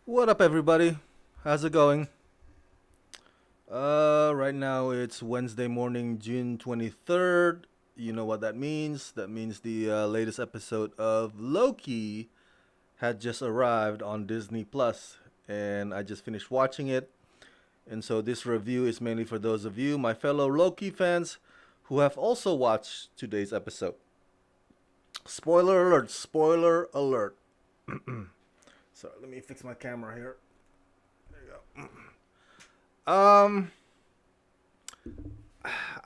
What up, everybody? How's it going? Right now it's Wednesday morning, June 23rd. You know what that means? That means the latest episode of Loki had just arrived on Disney Plus, and I just finished watching it. And so this review is mainly for those of you, my fellow Loki fans, who have also watched today's episode. Spoiler alert! Spoiler alert! Sorry, let me fix my camera here. There you go.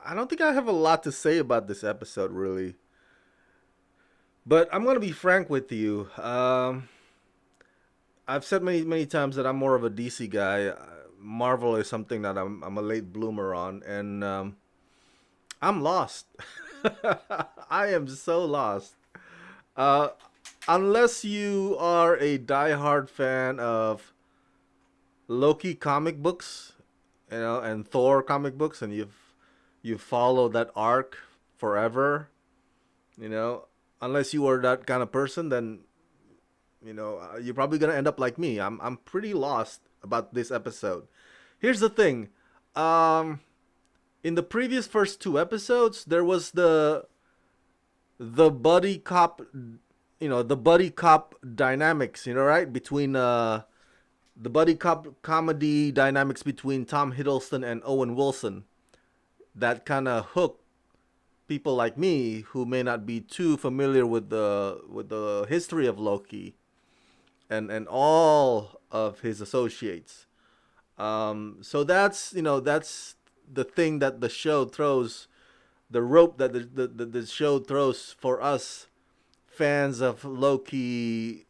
I don't think I have a lot to say about this episode, really. But I'm gonna be frank with you. I've said many times that I'm more of a DC guy. Marvel is something that I'm a late bloomer on, and I'm lost. I am so lost. Uh, unless you are a diehard fan of Loki comic books, and Thor comic books, and you follow that arc forever, you know, unless you are that kind of person, then you're probably gonna end up like me. I'm pretty lost about this episode. Here's the thing, um, in the previous first two episodes, there was the buddy cop, the buddy cop dynamics, right, between the buddy cop comedy dynamics between Tom Hiddleston and Owen Wilson that kind of hook people like me who may not be too familiar with the history of Loki and all of his associates. So that's the thing that the show throws, the rope that the show throws for us fans of Loki,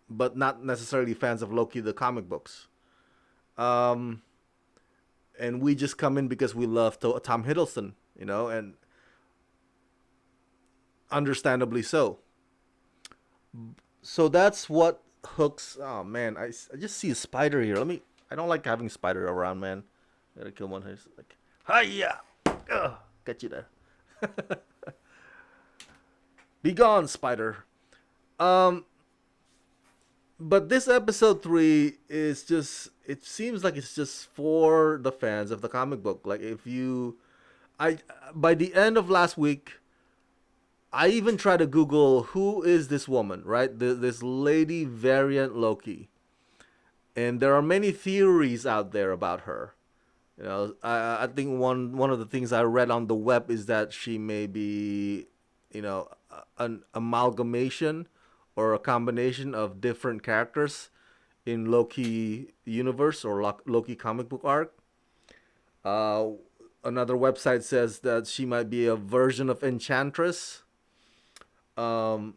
but not necessarily fans of Loki the comic books. Um, and we just come in because we love Tom Hiddleston, and understandably so. So that's what hooks. Oh man, I just see a spider here. I don't like having spider around, man. Gotta kill one. He's like, hiya, get you there. Be gone, spider. Um, but this episode three is just. It seems like it's just for the fans of the comic book. Like if you, I by the end of last week, I even tried to Google who is this woman, right? This lady variant Loki, and there are many theories out there about her. I think one of the things I read on the web is that she may be, an amalgamation or a combination of different characters in Loki universe or Loki comic book arc. Uh, Another website says that she might be a version of Enchantress. Um,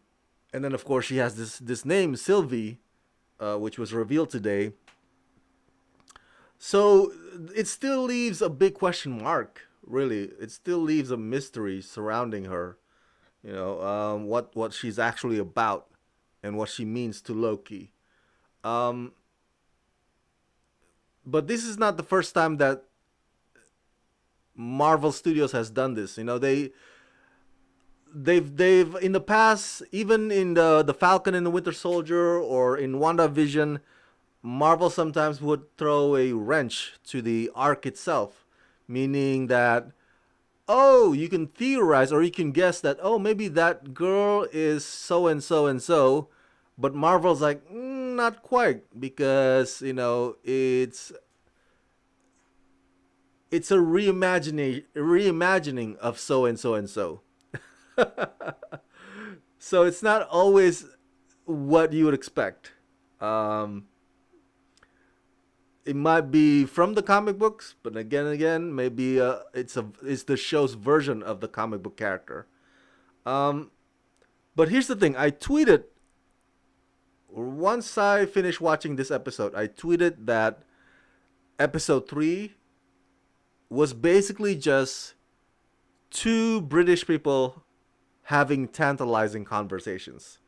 and then of course she has this name Sylvie, which was revealed today. So it still leaves a big question mark. Really, it still leaves a mystery surrounding her. What she's actually about and what she means to Loki. Um, but this is not the first time that Marvel Studios has done this. They've in the past, even in the Falcon and the Winter Soldier or in WandaVision, Marvel sometimes would throw a wrench to the arc itself, meaning that, oh, you can theorize or you can guess that, oh, maybe that girl is so and so and so, but Marvel's like, not quite, because it's a reimagining of so and so and so. So it's not always what you would expect. Um, it might be from the comic books, but again, maybe it's the show's version of the comic book character. Um, but here's the thing: I tweeted once I finished watching this episode. I tweeted that episode three was basically just two British people having tantalizing conversations.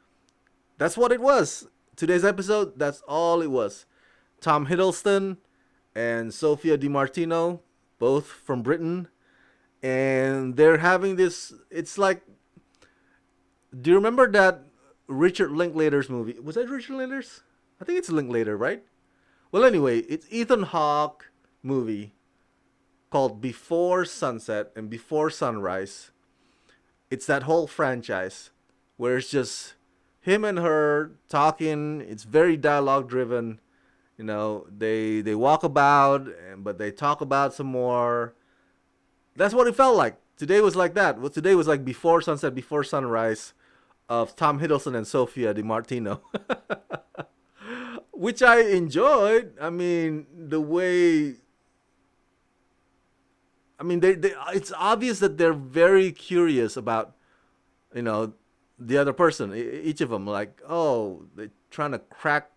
That's what it was. Today's episode, that's all it was. Tom Hiddleston and Sophia DiMartino, both from Britain, and they're having this. It's like, do you remember that Richard Linklater's movie? Was that Richard Linklater's? I think it's Linklater, right? Well, anyway, it's Ethan Hawke movie called Before Sunset and Before Sunrise. It's that whole franchise where it's just him and her talking. It's very dialogue driven. You know, they walk about, but they talk about some more. That's what it felt like. Today was like that. Well, today was like Before Sunset, Before Sunrise of Tom Hiddleston and Sophia Di Martino, which I enjoyed. I mean, the way. I mean, it's obvious that they're very curious about, you know, the other person. Each of them, like, oh, they're trying to crack,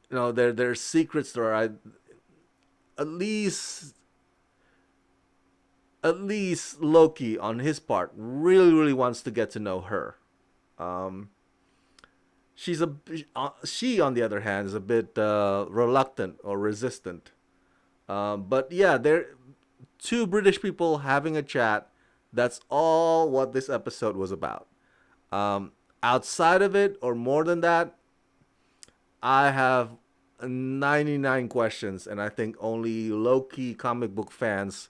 you know, their secrets, or at least at least Loki on his part really wants to get to know her. Um, she's a she on the other hand is a bit reluctant or resistant. But yeah, they're two British people having a chat. That's all what this episode was about. Outside of it, or more than that, I have 99 questions, and I think only Loki comic book fans,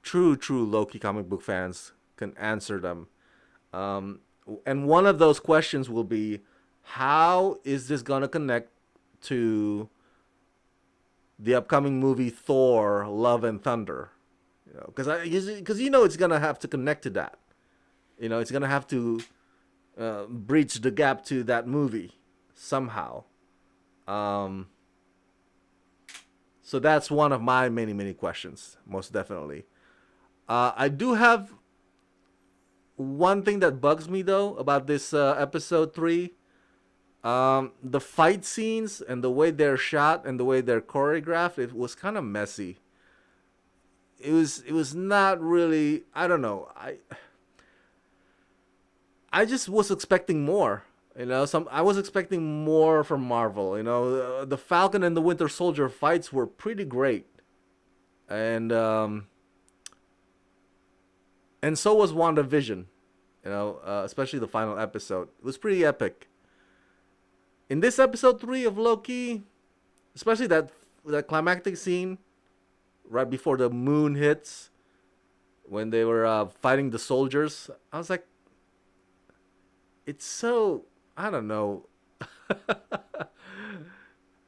true Loki comic book fans, can answer them. Um, and one of those questions will be, how is this gonna connect to the upcoming movie Thor: Love and Thunder? You know, because you know it's gonna have to connect to that. You know, it's gonna have to breach the gap to that movie somehow. Um, so that's one of my many questions, most definitely. I do have one thing that bugs me though about this episode 3. The fight scenes and the way they're shot and the way they're choreographed, it was kind of messy. It was not really. I don't know. I just was expecting more. You know, I was expecting more from Marvel. You know, the Falcon and the Winter Soldier fights were pretty great, and so was WandaVision. You know, especially the final episode. It was pretty epic. In this episode 3 of Loki, especially that climactic scene right before the moon hits, when they were fighting the soldiers, I was like, it's so, I don't know.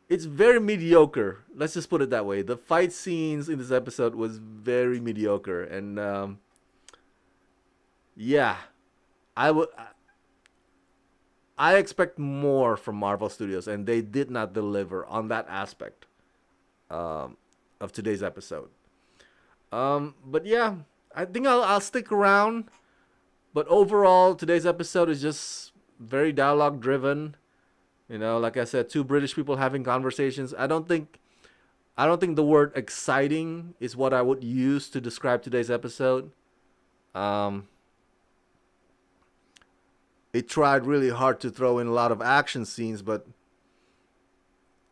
It's very mediocre. Let's just put it that way. The fight scenes in this episode was very mediocre, and yeah, I would. I expect more from Marvel Studios, and they did not deliver on that aspect of today's episode. But yeah, I think I'll stick around. But overall, today's episode is just very dialogue driven. You know, like I said, two British people having conversations. I don't think the word exciting is what I would use to describe today's episode. Um, it tried really hard to throw in a lot of action scenes, but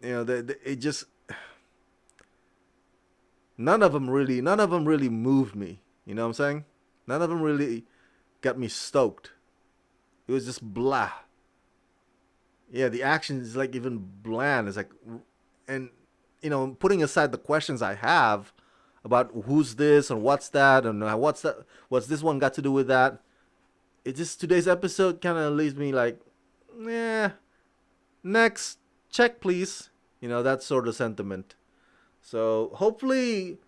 you know, it just none of them really moved me. You know what I'm saying? None of them really got me stoked. It was just blah. Yeah, the action is like even bland. It's like, and you know, putting aside the questions I have about who's this and what's that and what's this one got to do with that. It just, today's episode kind of leaves me like, yeah, next, check please. You know, that sort of sentiment. So hopefully,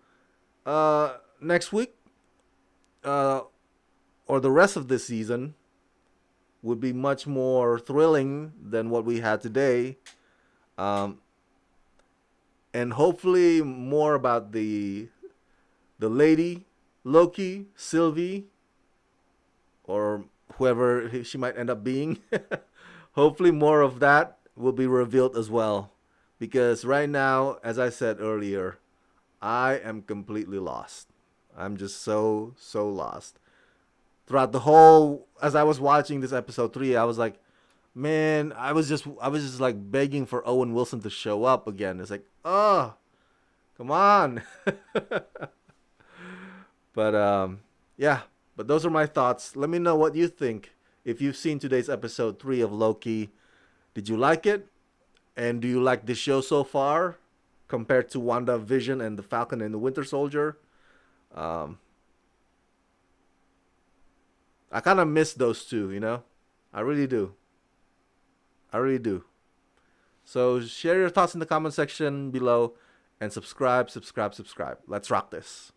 next week, uh, or the rest of this season, would be much more thrilling than what we had today. Um, and hopefully more about the lady, Loki, Sylvie, or whoever she might end up being. Hopefully more of that will be revealed as well. Because right now, as I said earlier, I am completely lost. I'm just so lost. Throughout the whole, as I was watching this episode 3, I was like, man, I was just like begging for Owen Wilson to show up again. It's like, oh, come on. But yeah, but those are my thoughts. Let me know what you think. If you've seen today's episode 3 of Loki, did you like it? And do you like the show so far compared to WandaVision and the Falcon and the Winter Soldier? Um, I kind of miss those two, you know? I really do. I really do. So share your thoughts in the comment section below and subscribe, subscribe, subscribe. Let's rock this.